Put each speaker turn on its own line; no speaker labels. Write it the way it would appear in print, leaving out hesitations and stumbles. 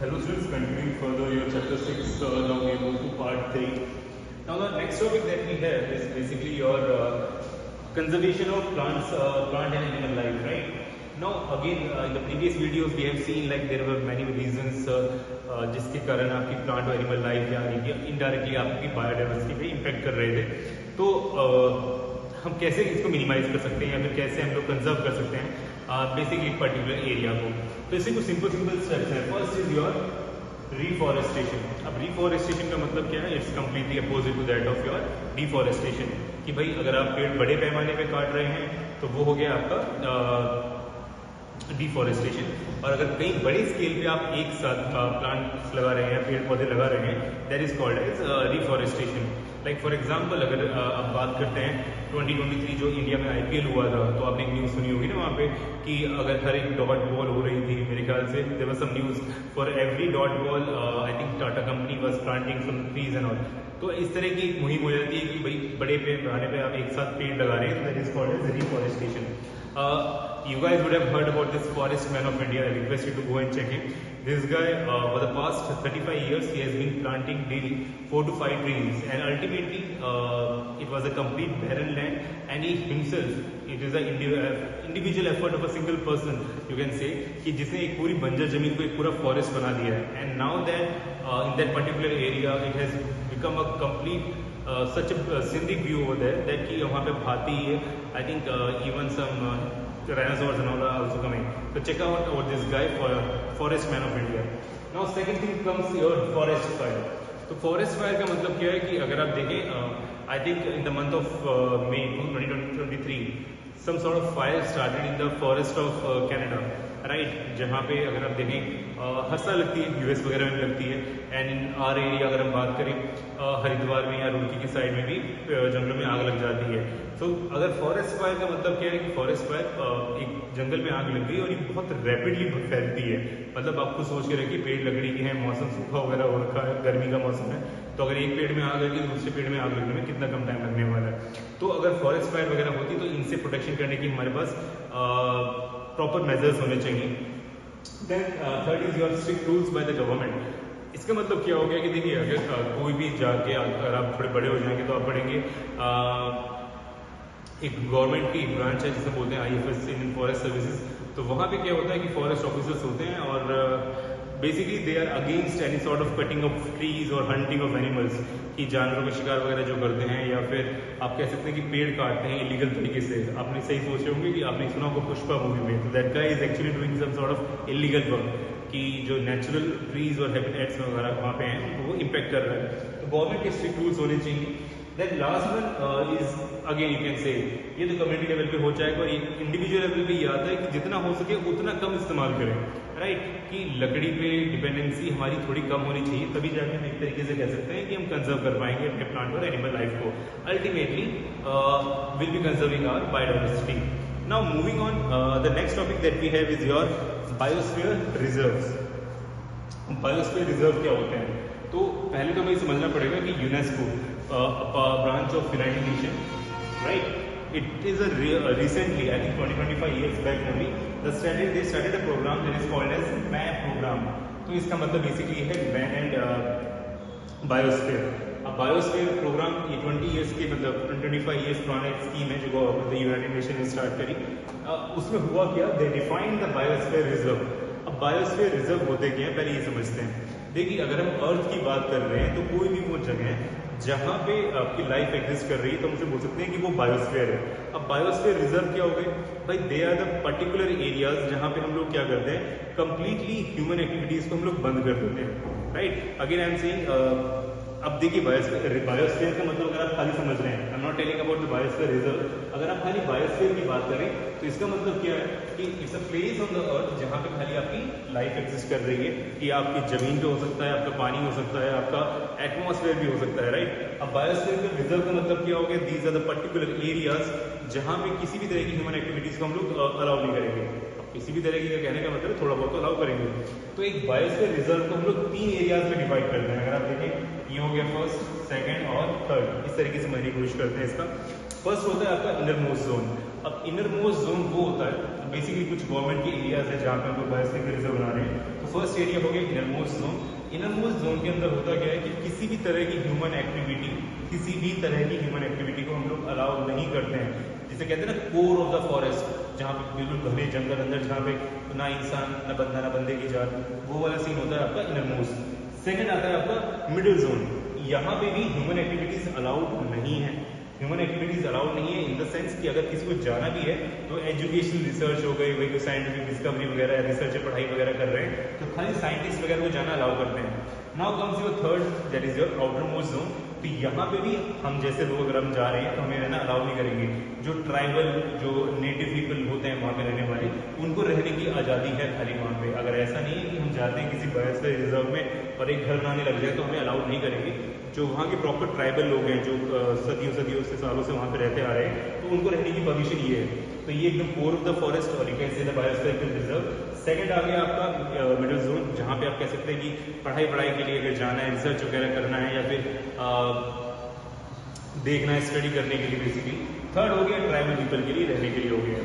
Hello students, continuing further your chapter 6, now we move to part 3. Now the next topic that we have is basically your conservation of plants, plant and animal life, right? Now again in the previous videos we have seen like there were many reasons जिसके कारण आपकी plant और animal life या indirectly आपकी biodiversity पे impact कर रहे थे. तो हम कैसे इसको मिनिमाइज कर सकते हैं या फिर कैसे हम लोग कंजर्व कर सकते हैं बेसिकली एक पर्टिकुलर एरिया को. तो इससे कुछ सिंपल स्टेप्स हैं. First is your reforestation. अब रिफॉरेस्टेशन का मतलब क्या है? It's completely opposite to that of your deforestation. कि भाई अगर आप पेड़ बड़े पैमाने पे काट रहे हैं तो वो हो गया आपका डिफॉरेस्टेशन. और अगर कहीं बड़े स्केल पे आप एक साथ प्लांट्स लगा रहे हैं, पेड़ पौधे लगा रहे हैं, that is called as reforestation. Like for example अगर आप बात करते हैं 2023 जो इंडिया में IPL हुआ था, तो आपने एक न्यूज़ सुनी होगी ना वहाँ पे कि अगर हर एक डॉट बॉल हो रही थी, मेरे ख्याल से there was some news for every dot ball I think Tata company was planting some trees and all. तो इस तरह की मुहिम हो जाती है कि भाई बड़े पैमाने पे आप एक साथ पेड़ लगा रहे हैं, तो that is called as reforestation. You guys would have heard about this forest man of India. I request you to go and check him. This guy, for the past 35 years, he has been planting daily 4 to 5 trees, and ultimately, it was a complete barren land. And he himself, it is an individual effort of a single person, you can say, कि जिसने एक पूरी बंजर जमीन को एक पूरा forest बना दिया है. And now that in that particular area, it has become a complete such a scenic view over there that कि वहाँ पे हाथी है. I think even some dinosaurs and all are also coming. So check out this guy for forest man of India. Now second thing comes your forest fire. तो forest fire का मतलब क्या है कि अगर आप देखें I think in the month of May 2023 some sort of fire started in the forest of Canada, right? जहाँ पे अगर आप देखें हर साल लगती है, US वगैरह में लगती है. एंड इन आर एरिया अगर हम बात करें हरिद्वार में या रुड़की की साइड में भी जंगलों में आग लग जाती है. सो अगर फॉरेस्ट फायर का मतलब क्या है कि फॉरेस्ट फायर एक जंगल में आग लग गई और ये बहुत रैपिडली फैलती है. मतलब आपको सोच के रखिए पेड़ लकड़ी के हैं, मौसम सूखा वगैरह हो रखा है, गर्मी का मौसम है, तो अगर एक पेड़ में आग लगी तो दूसरे पेड़ में आग लगने में कितना कम टाइम लगने वाला है. तो अगर फॉरेस्ट फायर वगैरह होती तो इनसे प्रोटेक्शन करने की हमारे पास प्रॉपर मेजर्स होने चाहिए. Then third is your strict rules by the government. इसका मतलब क्या हो गया कि देखिए अगर कोई भी जाके अगर आप थोड़े बड़े हो जाएंगे तो आप पढ़ेंगे एक गवर्नमेंट की ब्रांच है जिसे बोलते हैं IFS, इंडियन फॉरेस्ट सर्विसेज. तो वहाँ पे क्या होता है कि फॉरेस्ट ऑफिसर्स होते हैं और basically they are against any sort of cutting of trees और हंटिंग ऑफ एनिमल्स. कि जानवरों का शिकार वगैरह जो करते हैं या फिर आप कह सकते हैं कि पेड़ काटते हैं इलीगल तरीके से. आपने सही सोच रहे होंगे कि आपने सुना होगा पुष्पा मूवी में, तो that guy is actually doing some sort of illegal work कि जो नेचुरल ट्रीज और हैबिटेट्स वगैरह वहाँ पे हैं उनको वो इम्पेक्ट कर रहा है. तो गवर्नमेंट के स्ट्रिक्ट रूल्स होने चाहिए. Then last one is again you can say ये तो कम्युनिटी लेवल पे हो जाएगा और ये इंडिविजुअल लेवल पे ये आता है कि जितना हो सके उतना कम इस्तेमाल करें, राइट? कि लकड़ी पे डिपेंडेंसी हमारी थोड़ी कम होनी चाहिए, तभी जाके हम एक तरीके से कह सकते हैं कि हम कंजर्व कर पाएंगे अपने प्लांट और एनिमल लाइफ को. Ultimately will be conserving our biodiversity. Now moving on, the next topic that we have is your biosphere reserves. Biosphere reserve क्या होते हैं? तो पहले तो हमें समझना पड़ेगा कि UNESCO branch of United Nations, right? It is a recently, I think 20-25 years back only, they started a program that is called as MAP program. तो इसका मतलब बेसिकली है मैन एंड बायोस्फीयर. अब बायोस्फीयर प्रोग्राम ये 20 years के मतलब 25 years पुराना एक स्कीम है जो यूनाइटेड नेशन ने स्टार्ट करी. उसमें हुआ क्या? दे डिफाइंड द बायोस्फीयर रिजर्व. अब बायोस्फीयर रिजर्व होते क्या है पहले ये समझते हैं. देखिए अगर हम अर्थ की बात कर रहे हैं तो कोई भी वो जगह जहाँ पे आपकी लाइफ एग्जिस्ट कर रही है तो हम उसे बोल सकते हैं कि वो बायोस्फीयर है. अब बायोस्फीयर रिजर्व क्या हो गए भाई? They are the particular areas जहाँ पे हम लोग क्या करते हैं, कंप्लीटली ह्यूमन एक्टिविटीज को हम लोग बंद कर देते हैं, right? Again I am saying अब देखिए बायोस्फीयर का मतलब अगर आप खाली समझ रहे हैं, I am not telling about the biosphere reserve. अगर आप खाली बायोस्फीयर की बात करें तो इसका मतलब क्या है कि it's a place on the earth जहाँ पे खाली आपकी लाइफ एग्जिस्ट कर रही है. कि आपकी जमीन पे हो सकता है, आपका पानी हो सकता है, आपका एटमॉस्फेयर भी हो सकता है, राइट? अब बायोस्फीयर का रिजर्व का मतलब क्या हो गया? These are the particular areas जहाँ पे किसी भी तरह की ह्यूमन एक्टिविटीज को हम लोग अलाउ नहीं करेंगे. किसी भी तरह की का कहने का मतलब थोड़ा बहुत तो अलाउ करेंगे. तो एक बायोस्फीयर रिजर्व को हम लोग 3 एरियाज में डिवाइड करते हैं. अगर आप देखें ये हो गया फर्स्ट, सेकंड और थर्ड. इस तरीके से समझने की कोशिश करते हैं. इसका फर्स्ट होता है आपका इनर मोस्ट जोन. अब इनर मोस्ट जोन वो होता है, तो बेसिकली कुछ गवर्नमेंट के एरियाज है जहाँ पे हम लोग बायोस्फीयर रिजर्व बना रहे हैं। तो फर्स्ट एरिया हो गया inner most zone. Inner most zone के अंदर होता क्या है कि किसी भी तरह की ह्यूमन एक्टिविटी, किसी भी तरह की ह्यूमन एक्टिविटी को हम लोग अलाउ नहीं करते हैं। जिसे कहते हैं ना कोर ऑफ द फॉरेस्ट, जहाँ पे बिल्कुल घने जंगल अंदर, जहाँ पे ना इंसान ना बंदा ना बंदे की जात, वो वाला सीन होता है आपका इनर मोस्ट। सेकेंड आता है आपका मिडिल जोन। यहाँ पे भी ह्यूमन एक्टिविटीज अलाउड नहीं है। ह्यूमन एक्टिविटीज अलाउड नहीं है इन द सेंस कि अगर किसी को जाना भी है तो एजुकेशनल रिसर्च हो गई, वही कोई साइंटिफिक डिस्कवरी वगैरह, रिसर्च पढ़ाई वगैरह कर रहे हैं तो खाली साइंटिस्ट वगैरह को जाना अलाउ करते हैं। Now comes your third, that is your outer most zone. तो यहाँ पे भी हम जैसे लोग अगर हम जा रहे हैं तो हमें रहना अलाउ नहीं करेंगे। जो ट्राइबल, जो नेटिव पीपल होते हैं वहाँ पे रहने वाले, उनको रहने की आज़ादी है खाली वहाँ पे। अगर ऐसा नहीं है कि हम जाते हैं किसी बायोस्फीयर रिजर्व में और एक घर बनाने लग जाए तो हमें अलाउड नहीं करेंगे। जो वहाँ के प्रॉपर ट्राइबल लोग हैं, जो सदियों से सालों से वहाँ पे रहते आ रहे हैं, तो उनको रहने की परमिशन ये है। तो ये एकदम कोर ऑफ द फॉरेस्ट और you can say the biosphere reserve. Second आ गया आपका मिडिल जोन, जहाँ पे आप कह सकते हैं कि पढ़ाई के लिए अगर जाना है, रिसर्च वगैरह करना है, या फिर देखना है, स्टडी करने के लिए बेसिकली। थर्ड हो गया ट्राइबल पीपल के लिए रहने के लिए हो गया।